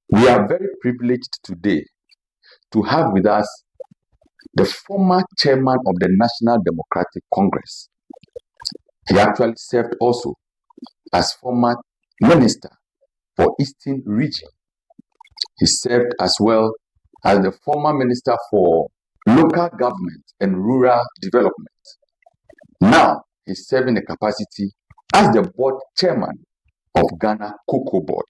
We are very privileged today to have with us the former chairman of the National Democratic Congress. He actually served also as former minister for Eastern Region. He served as well as the former minister for local government and rural development. Now he's serving the capacity as the board chairman of Ghana Cocoa Board.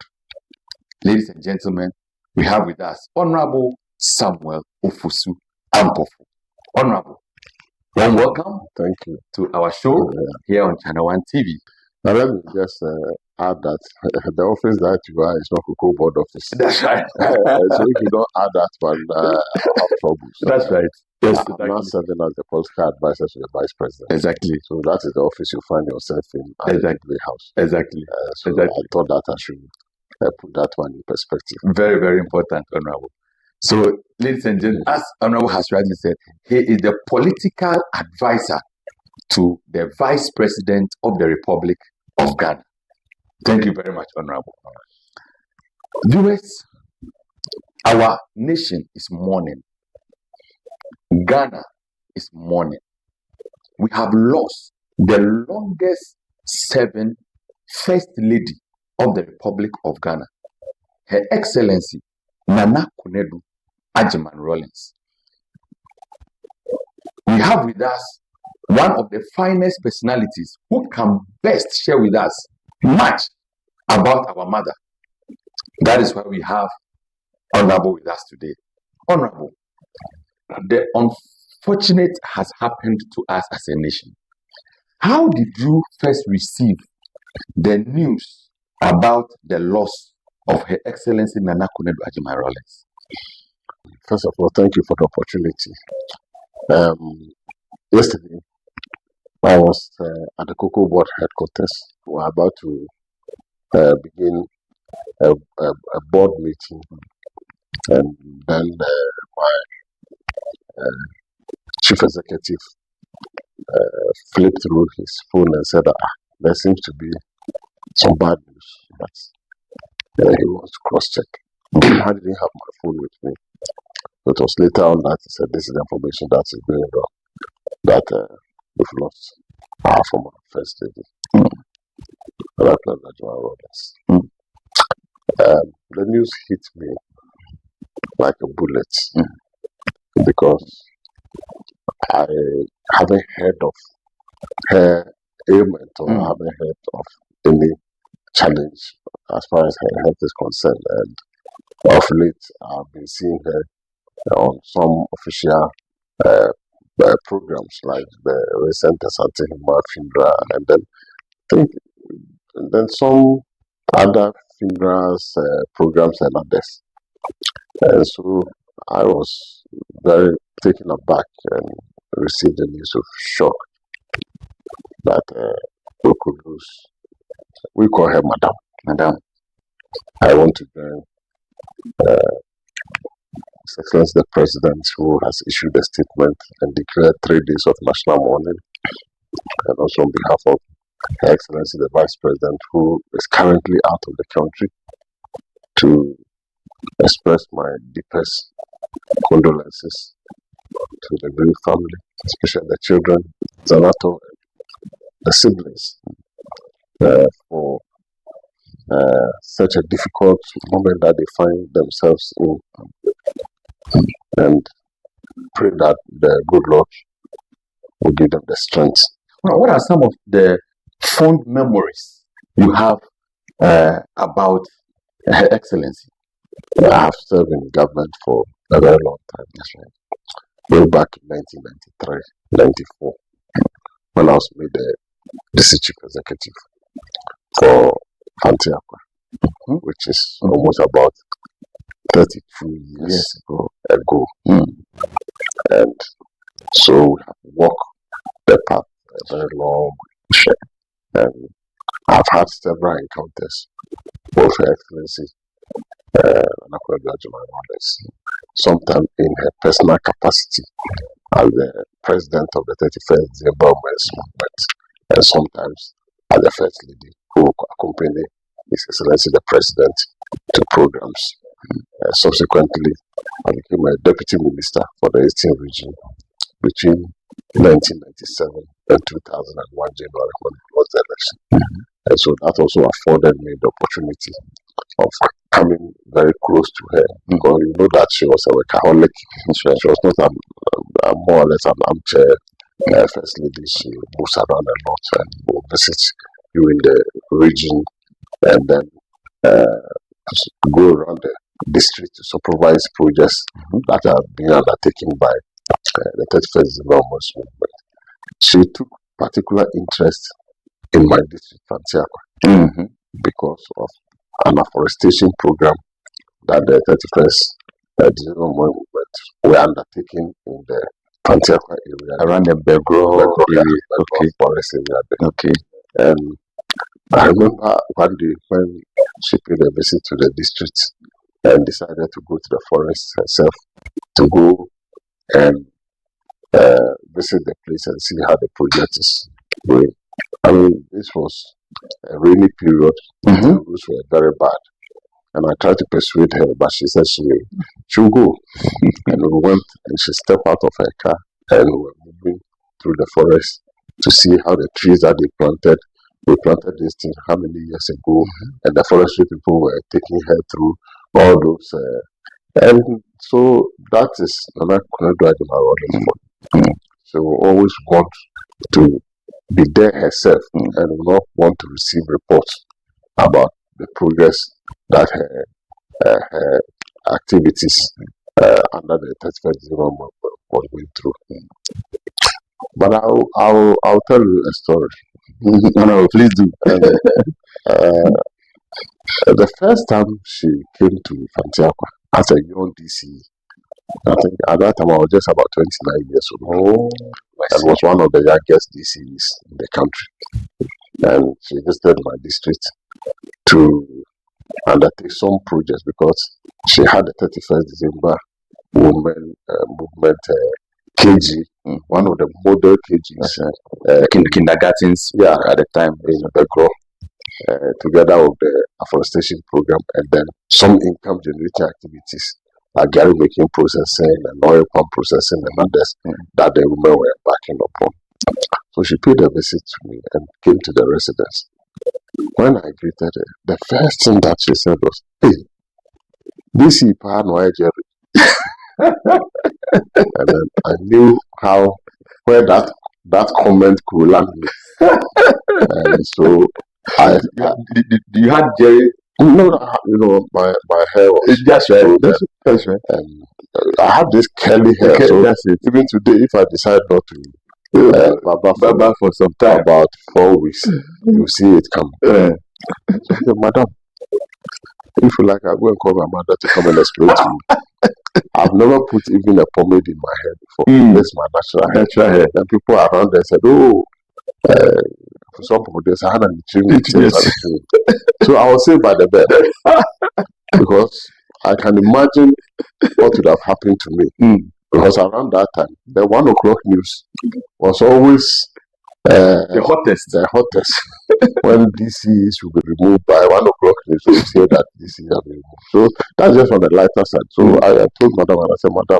Ladies and gentlemen, we have with us Honorable Samuel Ofosu Ampofo. Honorable, warm welcome. Thank you to our show here on Channel One TV. Now let me just add that the office that you are is not Cocoa Board office. That's right. So if you don't add that one, I'll have trouble. So that's right. Yes, I'm not serving as the political advisor to the vice president. Exactly. So that is the office you find yourself in at the house. Exactly. So I thought that I should put that one in perspective. Very, very important, Honorable. So, ladies and gentlemen, as Honorable has rightly said, he is the political advisor to the Vice President of the Republic of Ghana. Thank you very much, Honorable. Viewers, our nation is mourning. Ghana is mourning. We have lost the longest serving First Lady of the Republic of Ghana, Her Excellency Nana Konadu Agyeman-Rawlings. We have with us one of the finest personalities who can best share with us much about our mother. That is why we have Honorable with us today. Honorable, the unfortunate has happened to us as a nation. How did you first receive the news about the loss of Her Excellency Nana Konadu Agyeman-Rawlings? First of all, thank you for the opportunity. Yesterday, I was at the Cocoa Board headquarters. We were about to begin a board meeting, and then my chief executive flipped through his phone and said, there seems to be some bad news, but he wants to cross-check. I didn't have my phone with me. It was later on that he said, this is the information that is going on, that we've lost our former First Lady. The news hit me like a bullet because I haven't heard of her ailment or haven't heard of any challenge as far as her health is concerned. And of late, I've been seeing her on some official programs like the recent Asante Hima funeral, and then some other funerals, programs and others. And so I was very taken aback and received the news of shock that we could lose. We call her Madam. I want to join His Excellency the President, who has issued a statement and declared 3 days of national mourning, and also on behalf of Her Excellency the Vice President, who is currently out of the country, to express my deepest condolences to the bereaved family, especially the children, Zanato, the siblings, for such a difficult moment that they find themselves in, and pray that the good Lord will give them the strength. What are some of the fond memories you have about Her Excellency? I have served in government for a very long time. That's right. Way back in 1993, 94, when I was made the district chief executive for Fante Akwa, which is almost about 32 years ago. And so we have walked the path a very long way. And I've had several encounters with Her Excellency Nana Konadu Agyeman-Rawlings, sometimes in her personal capacity as the president of the 31st Zimbabweans movement, and sometimes as the First Lady who accompany His Excellency the President to programs. Subsequently, I became a deputy minister for the Eastern region between 1997 and 2001 January when it was the election. And so that also afforded me the opportunity of coming very close to her, because you know that she was a workaholic. She was not more or less an armchair first lady. She moves around a lot and will visit you in the region, and then go around the district to supervise projects that are being undertaken by the 31st December movement. She took particular interest in my district, Fantiakwa, because of an afforestation program that the 31st December movement were undertaking in the Fantiakwa area, around the Begro area, forest area. Okay. And I remember one day when she paid a visit to the district and decided to go to the forest herself to go and visit the place and see how the project is going. I mean, this was a rainy period. The roads were very bad. And I tried to persuade her, but she said she'll go. And we went, and she stepped out of her car, and we were moving through the forest to see how the trees that they planted this thing how many years ago, and the forestry people were taking her through all those. And so that is another so we always want to be there herself and not want to receive reports about the progress that her activities under the 31st December was going through. But I'll tell you a story. No, please do. The first time she came to Fantiakwa as a young DC, I think at that time I was just about 29 years old. And was one of the youngest DCs in the country. And she visited my district to undertake some projects because she had the 31st December movement KG, one of the model KGs, kindergartens at the time in Begro, together with the afforestation program, and then some income generating activities like gari making processing and oil palm processing and others that the women were backing upon. So she paid a visit to me and came to the residence. When I greeted her, the first thing that she said was, "Hey, this is Jerry." And then I knew where that comment could land me. And so do you had Jerry? No, my hair was that's right. That's right. And I have this curly hair. Okay, so that's it. Even today, if I decide not to Baba for some time, about 4 weeks, you see it come. So I said, "Madam, if you like, I'll go and call my mother to come and explain to you. I've never put even a pomade in my hair before. That's my natural hair. And people around there said, "Oh, for some people, there's a hand and the So I was saved by the bed because I can imagine what would have happened to me. Because around that time, the 1 o'clock news was always the hottest. When DCs will be removed by 1 o'clock news, you say that DCs have been removed. So that's just on the lighter side. So I told Madam, and I said, "Madam,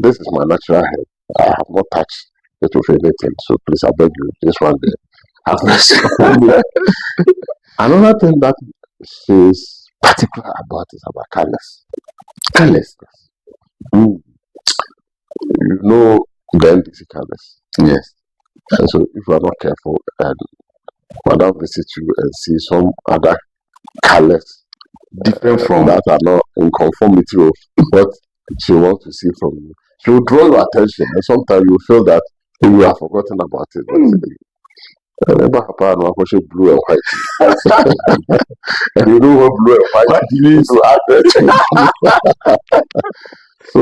this is my natural hair. I have not touched it with anything. So please, I beg you, this one day, have mercy on me." Another thing that she's particular about is about kindness. Careless. You know the NDC kindness. Yes. And so if you are not careful and Madam visits you and see some other colors different from that are not in conformity with what she wants to see from you, she will draw your attention, and sometimes you feel that you have forgotten about it. I remember her partner was blue and white. And you know what blue and white means to add that. So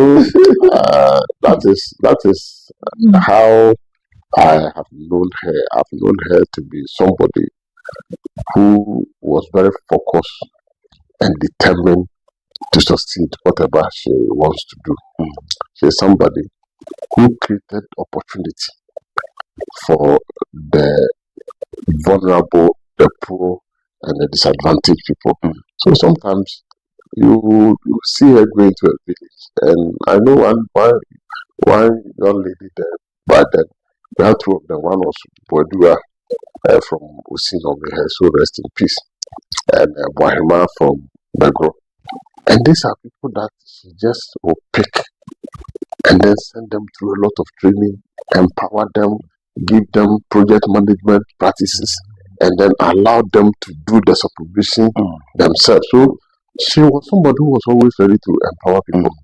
that is how I have known her. I've known her to be somebody who was very focused and determined to succeed whatever she wants to do. She's somebody who created opportunity for the vulnerable, the poor, and the disadvantaged people. So sometimes you see her going to a village. And I know one young lady there, but then we have two of them. One was Bodua from Usino, may her soul rest in peace, and Wahima from Bagro. And these are people that she just will pick and then send them through a lot of training, empower them, give them project management practices, and then allow them to do the supervision themselves. So she was somebody who was always ready to empower people.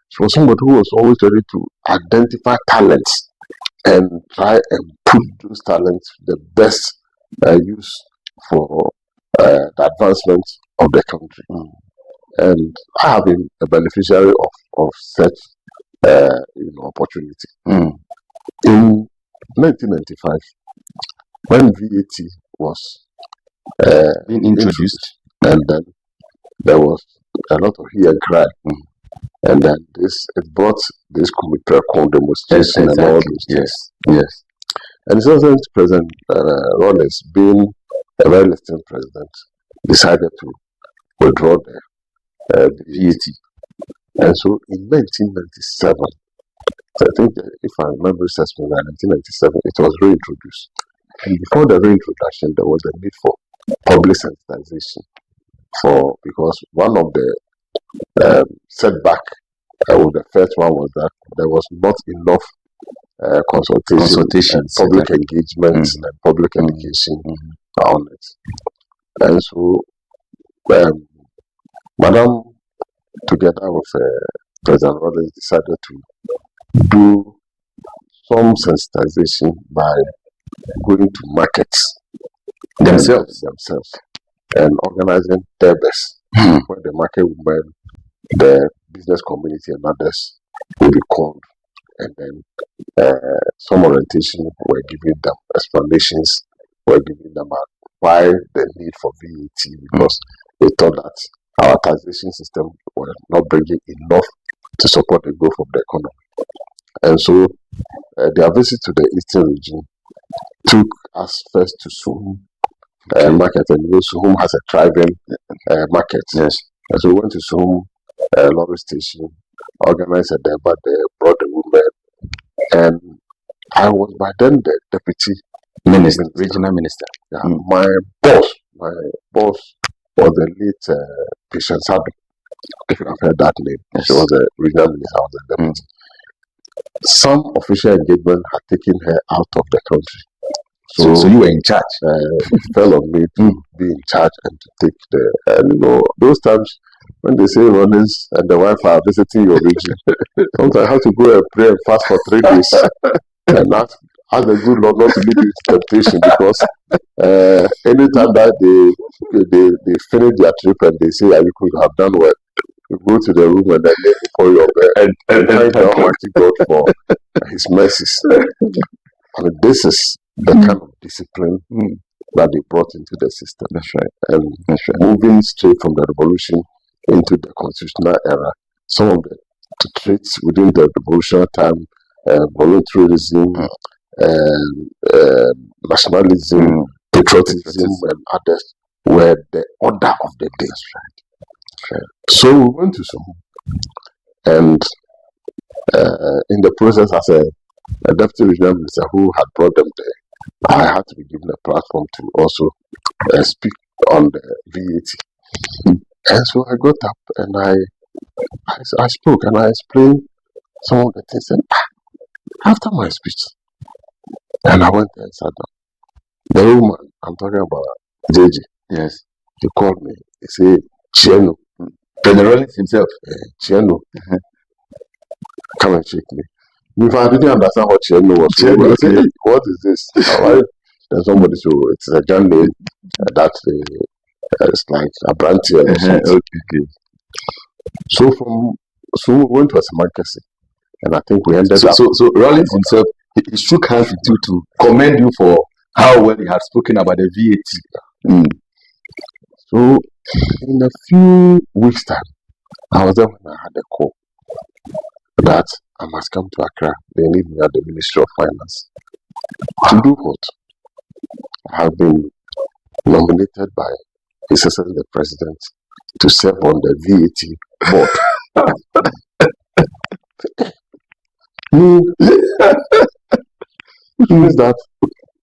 She was somebody who was always ready to identify talents and try and put those talents the best use for the advancement of the country. And I have been a beneficiary of such opportunity. In 1995, when VAT was being introduced, and then there was a lot of hue and cry, and then it brought this Kumiprekon demonstration and all those things. Yes. And so President Rawlings, being a very listening president, decided to withdraw the VAT. And so in 1997, I think if I remember assessment, in 1997, it was reintroduced. And before the reintroduction, there was a need for public sensitization, because one of the setback with the first one was that there was not enough consultation, and public engagement, and public education on it. And so, Madam, together with President Rawlings, decided to do some sensitization by going to markets themselves and organizing their best where the market women, the business community, and others will be called, and then some orientation were giving them, explanations were giving them why the need for VAT, because they thought that our taxation system was not bringing enough to support the growth of the economy. And so their visit to the Eastern region took us first to Suhum market, and Suhum has a thriving market. Yes. And so we went to Suhum lorry station, organized a debate there, brought the women, and I was by then the deputy minister, regional minister. Yeah. My boss was the late Patience Sadu, if you have heard that name. Yes. She was the regional minister, I was the deputy. Some official engagement had taken her out of the country. So you were in charge. It fell on me to be in charge and to take the, those times when they say Rawlings and the wife are visiting your region, sometimes I have to go and pray and fast for 3 days and ask the good Lord not to lead you into temptation, because anytime that they finish their trip and they say, you could have done well, you go to the room and then lay before your bed and thank the Almighty God for His mercies. I mean, this is the kind of discipline that they brought into the system. That's right. And moving straight from the revolution into the constitutional era, some of the traits within the revolutionary time, voluntarism, nationalism, patriotism, and others were the order of the day. Right. So we went to Suhum, and in the process, as a deputy regional minister who had brought them there, I had to be given a platform to also speak on the VAT. And so I got up and I spoke and I explained some of the things. And after my speech, and I went there and sat down. The woman I'm talking about, JJ, yes, he called me. He said, Chieno. President Rawlings himself. Chieno, come and shake me. If I didn't understand what Chieno was, I said, what is this? Then somebody said, it's a young name that it's like a branch or something. Okay. So we went to a Samankasi, and I think we ended up. So Rawlings himself, he shook hands with you to commend you for how well he had spoken about the VAT. So in a few weeks' time, I was there when I had a call that I must come to Accra. They need me at the Ministry of Finance. To do what? I have been nominated by His Excellency the President to serve on the VAT board. Which means that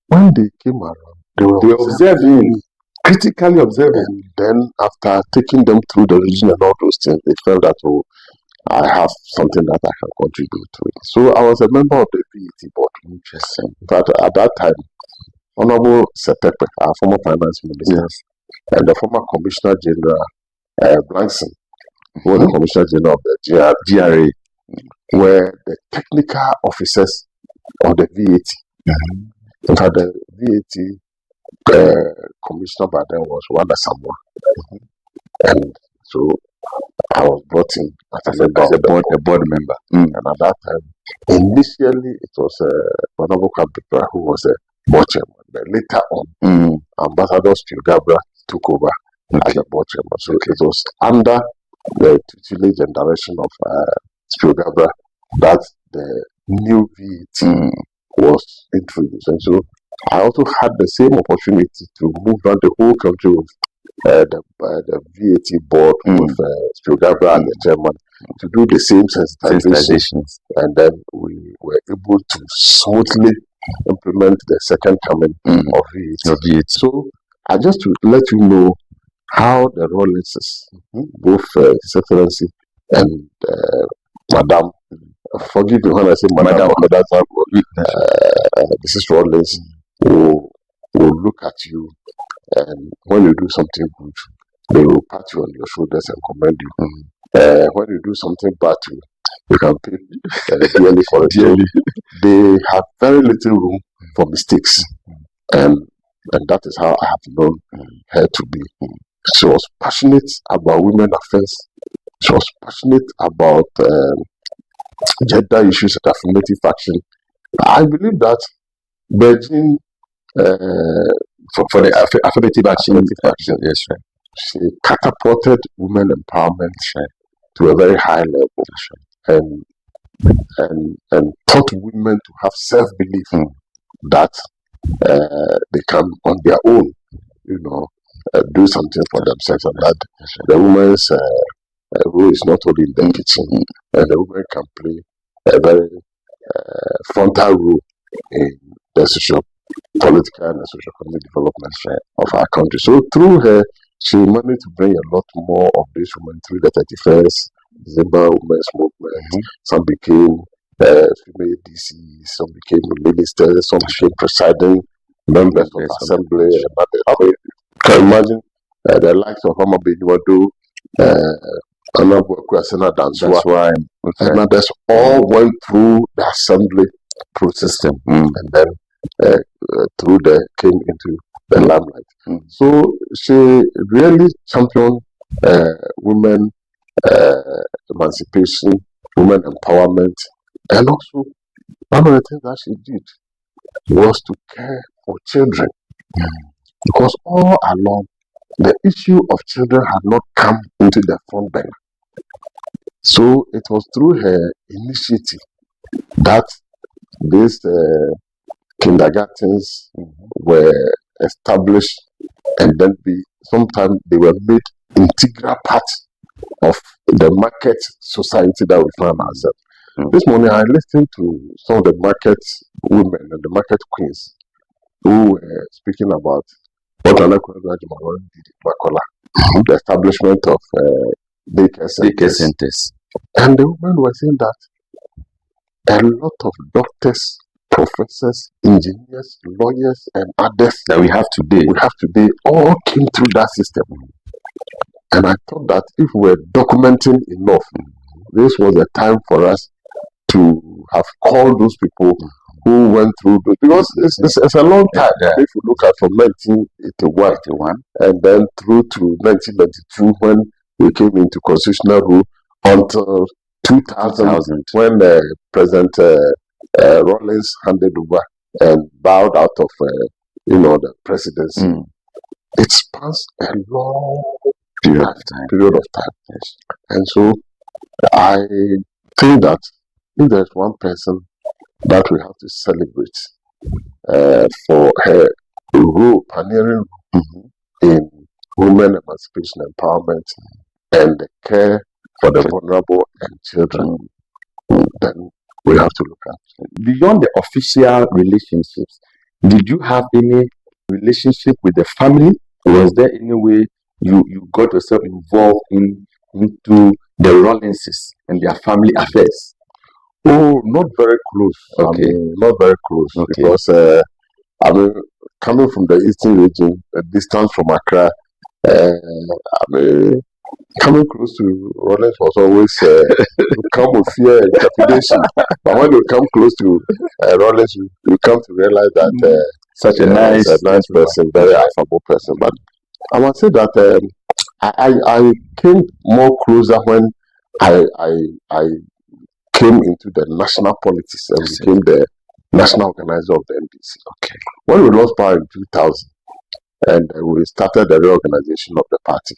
when they came around, they were observing, critically observing. And then after taking them through the region and all those things, they felt that, oh, I have something that I can contribute to it. So I was a member of the VAT board. Interesting. But at that time, Honorable Setepe, our former finance minister, Yes. and the former Commissioner General Blankson, who was the Commissioner General of the GRA, were the technical officers of the VAT. In fact, the VAT commissioner by then was Wanda Samoa. And so I was brought in as a board member. And at that time, initially it was Honorable Kwabena who was a board chairman. But later on, Ambassador Stu Gabriel took over as a board chairman. So it was under the tutelage and direction of Stu Gabriel that the new VAT was introduced. And so I also had the same opportunity to move around the whole country with the VAT board with Stu Gabriel as the chairman to do the same sensitizations. And then we were able to smoothly implement the second coming of VAT. So I just to let you know how the Rawlinses, both His Excellency and Madam, forgive me when I say Madam, Mrs. Rawlins will look at you, and when you do something good, they will pat you on your shoulders and commend you. When you do something bad, you can pay dearly for it. So they have very little room for mistakes, and that is how I have known her to be. She was passionate about women affairs. She was passionate about gender issues and affirmative action. I believe that Beijing for the affirmative action, yes, right. She catapulted women empowerment to a very high level, and taught women to have self-belief that they can on their own, do something for themselves, and that the woman's role is not only in the kitchen, and the woman can play a very frontal role in the social, political and social economic development of our country. So through her, she managed to bring a lot more of these women through the 31st December Women's Movement. Some became female DCs, some became ministers, some became presiding members of assembly. You can imagine the likes of Hama Benyuadu, Honorable Kwasena Danswa, and others all went through the assembly process and then came into the limelight. So she really championed women emancipation, women empowerment, and also one of the things that she did was to care for children, because all along the issue of children had not come into the front burner. So it was through her initiative that these kindergartens were established, and then sometimes they were made integral part of the market society that we find ourselves. This morning I listened to some of the market women and the market queens who were speaking about what Anakwenda did in Makola, the establishment of daycare centers. And the women were saying that a lot of doctors, professors, engineers, lawyers, and others that we have today all came through that system. And I thought that if we were documenting enough, this was a time for us to have called those people who went through those, because it's a long time. If you look at from 1981 and then through to 1992 when we came into constitutional rule until 2000 when President Rawlins handed over and bowed out of the presidency. It spans a long period of time. Yes. And so I think that if there's one person that we have to celebrate for her role, pioneering in women emancipation empowerment, and the care for the vulnerable and children, then we have to look at. Beyond the official relationships, did you have any relationship with the family? Was there any way you got yourself involved into the Rollinses and their family affairs? Oh, not very close. Okay. I mean, not very close. Okay. Because I mean, coming from the eastern region, a distance from Accra, I mean, coming close to Rollins was always come with fear and trepidation. But when you come close to Rollins, you come to realize that Such a nice person, very affable person. But I must say that I came more closer when I came into the national politics and became the national organizer of the NDC. Okay. When we lost power in 2000 and we started the reorganization of the party,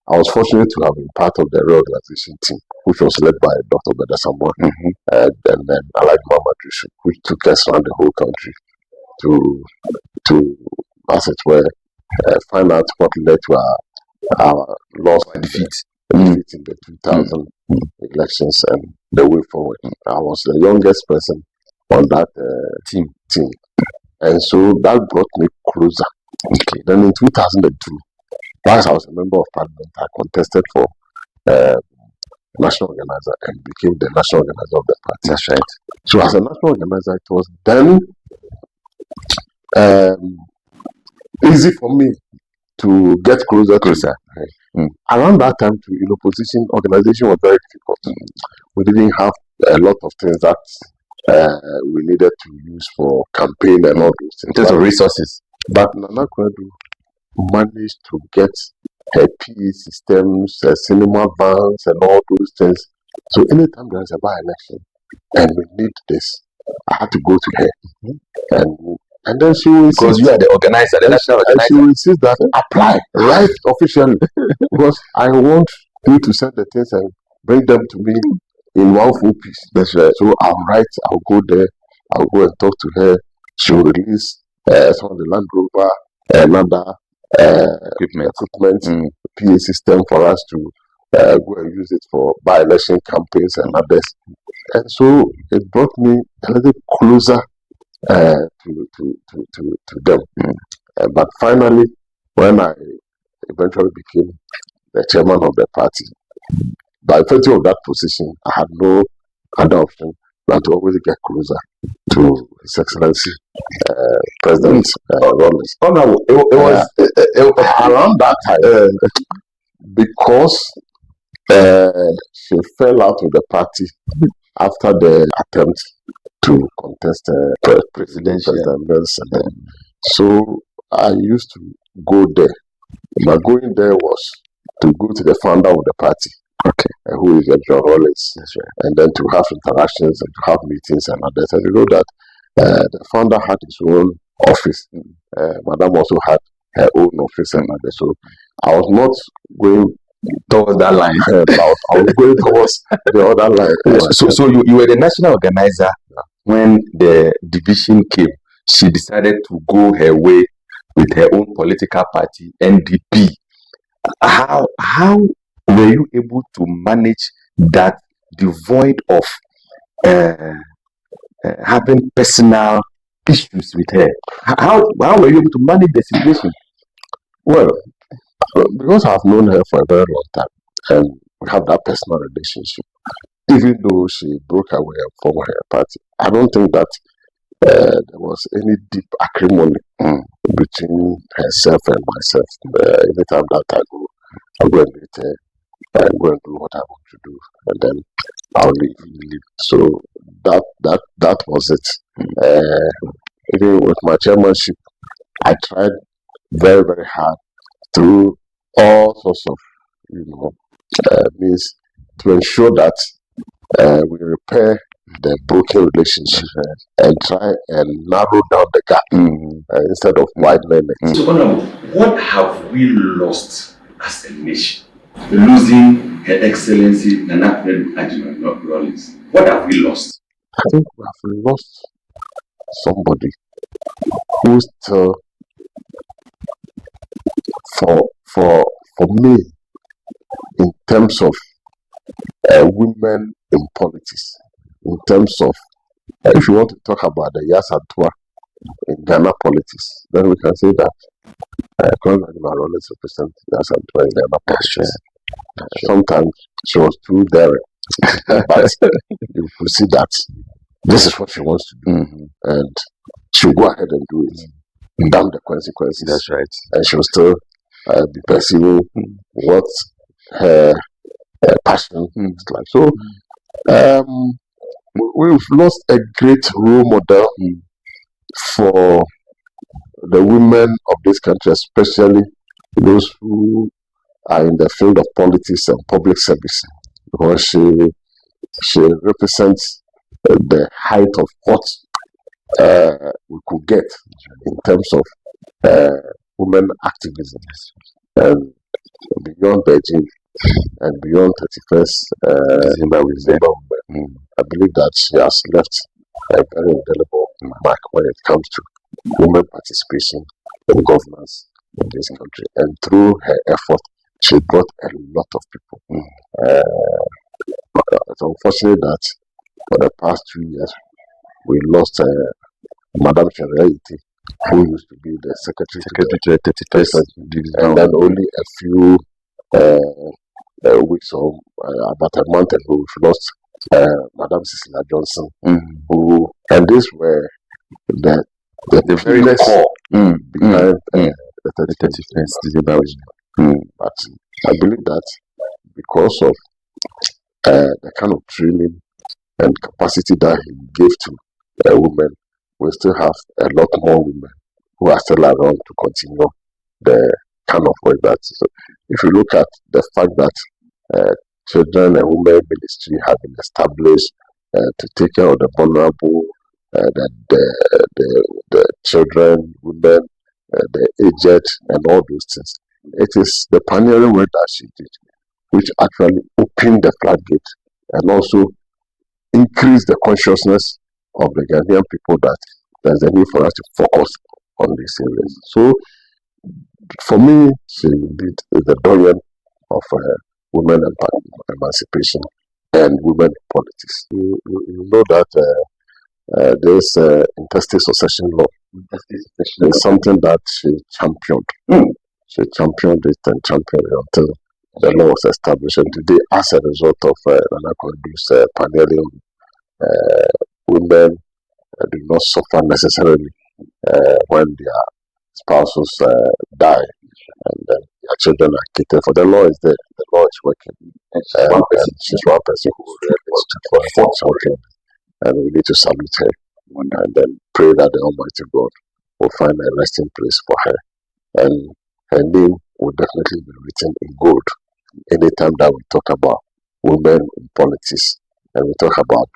I was fortunate to have been part of the reorganization team, which was led by Dr. Beda Samoa and then Alhaji Muhammad Yusuf, which took us around the whole country to as it were, find out what led to our loss and defeat in the 2000 elections and the way forward. I was the youngest person on that team, and so that brought me closer. Okay. Then in 2002, whilst I was a member of parliament, I contested for national organizer and became the national organizer of the party. That's right. So as a national organizer, it was then easy for me to get closer. Around that time, position organization was very difficult. We didn't have a lot of things that we needed to use for campaign and all those things. In terms of resources. But Nana Kwedu managed to get her PA systems, cinema vans, and all those things. So anytime there is a by-election and we need this, I had to go to her. And then she will insist. Because you are the organizer, the national organizer. And she will insist that apply right officially. Because I want you to send the things and bring them to me in one full piece. That's right. So I'll go there, I'll go and talk to her. She will release some of the Land Rover and other equipment, PA system for us to go and use it for by-election campaigns and others. And so it brought me a little closer to them. But finally, when I eventually became the chairman of the party, by virtue of that position, I had no other option than to always get closer to His Excellency President Rollins. It was around that time because she fell out of the party after the attempt to contest presidential. So I used to go there. My going there was to go to the founder of the party, who is John Rollins, and then to have interactions and to have meetings and others. And you know that the founder had his own office. Madam also had her own office and others. So I was not going towards that line. I was going towards the other line. So you were the national organizer when the division came. She decided to go her way with her own political party, NDP. How were you able to manage that, devoid of having personal issues with her? How were you able to manage the situation? Well, because I've known her for a very long time and we have that personal relationship, even though she broke away and formed her party, I don't think that there was any deep acrimony between herself and myself. Anytime that I go and meet her, I go and do what I want to do, and then I'll leave. So that was it. Even with my chairmanship, I tried very, very hard through all sorts of means to ensure that we repair the broken relationship and try and narrow down the gap instead of widening it. So, what have we lost as a nation? Losing Her Excellency Nana Kwedu Rollins. What have we lost? I think we have lost somebody who still for me, in terms of women in politics, in terms of if you want to talk about the Yasatwa in Ghana politics, then we can say that Colonel always represent Yasatwa in Ghana politics. Sometimes she was too daring, but you could see that this is what she wants to do, and she'll go ahead and do it. Damn the consequences. That's right. And she'll still be pursuing what her passion is like. So we've lost a great role model for the women of this country, especially those who are in the field of politics and public service, because she represents the height of what we could get in terms of women activism, and beyond Beijing and beyond 31st December. I believe that she has left a very indelible mark when it comes to women participation in governance in this country, and through her effort, she brought a lot of people. It's unfortunate that for the past 2 years we lost Madame Chereiti, who used to be the secretary to the 31st Division, and then only a few weeks or about a month ago we lost Madame Cecilia Johnson, who, and these were the very core behind the 31st December. But I believe that because of the kind of training and capacity that he gave to women, we still have a lot more women who are still around to continue the kind of work that. So if you look at the fact that children and women ministry have been established to take care of the vulnerable, the children, women, the aged, and all those things. It is the pioneering work that she did, which actually opened the floodgate and also increased the consciousness of the Ghanaian people that there's a need for us to focus on these areas. So, for me, she indeed is the doyen of women emancipation and women politics. You know that there's interstate succession law. It's something that she championed. She championed it and championed it until the law was established. And today, as a result of Nana Kondu's paneling, women do not suffer necessarily when their spouses die, and then their children are catered for. The law is there, the law is working. And she's one person who really wants to something, and we need to salute her and then pray that the Almighty God will find a resting place for her, and her name will definitely be written in gold anytime that we talk about women in politics and we talk about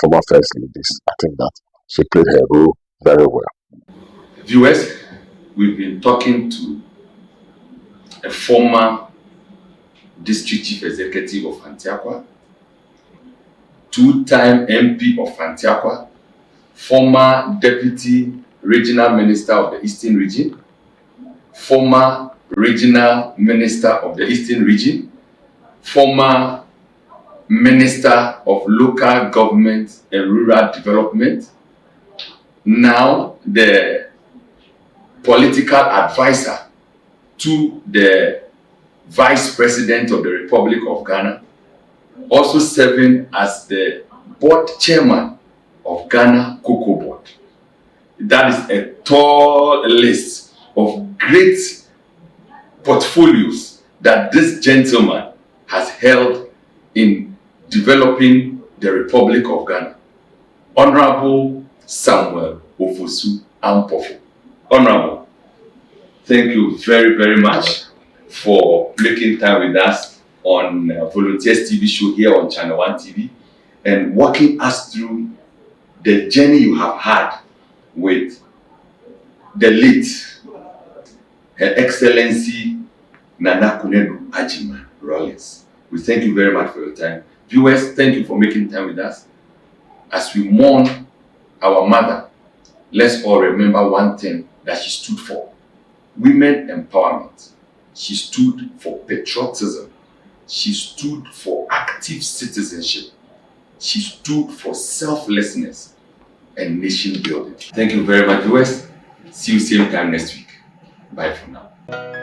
former first ladies. I think that she played her role very well. Viewers, we've been talking to a former district chief executive of Antiaqua, two-time MP of Antiaqua, former deputy regional minister of the Eastern Region, former regional minister of the Eastern Region, former minister of local government and rural development, now the political advisor to the vice president of the Republic of Ghana, also serving as the board chairman of Ghana Cocoa Board. That is a tall list of great portfolios that this gentleman has held in developing the Republic of Ghana. Honorable Samuel Ofosu Ampofo. Honorable, thank you very, very much for making time with us on Volunteers TV show here on Channel One TV and walking us through the journey you have had with the late Her Excellency Nana Konadu Agyeman Rawlings. We thank you very much for your time. Viewers, thank you for making time with us. As we mourn our mother, let's all remember one thing that she stood for. women empowerment. She stood for patriotism. She stood for active citizenship. She stood for selflessness and nation building. Thank you very much, viewers. See you same time next week. Bye for now.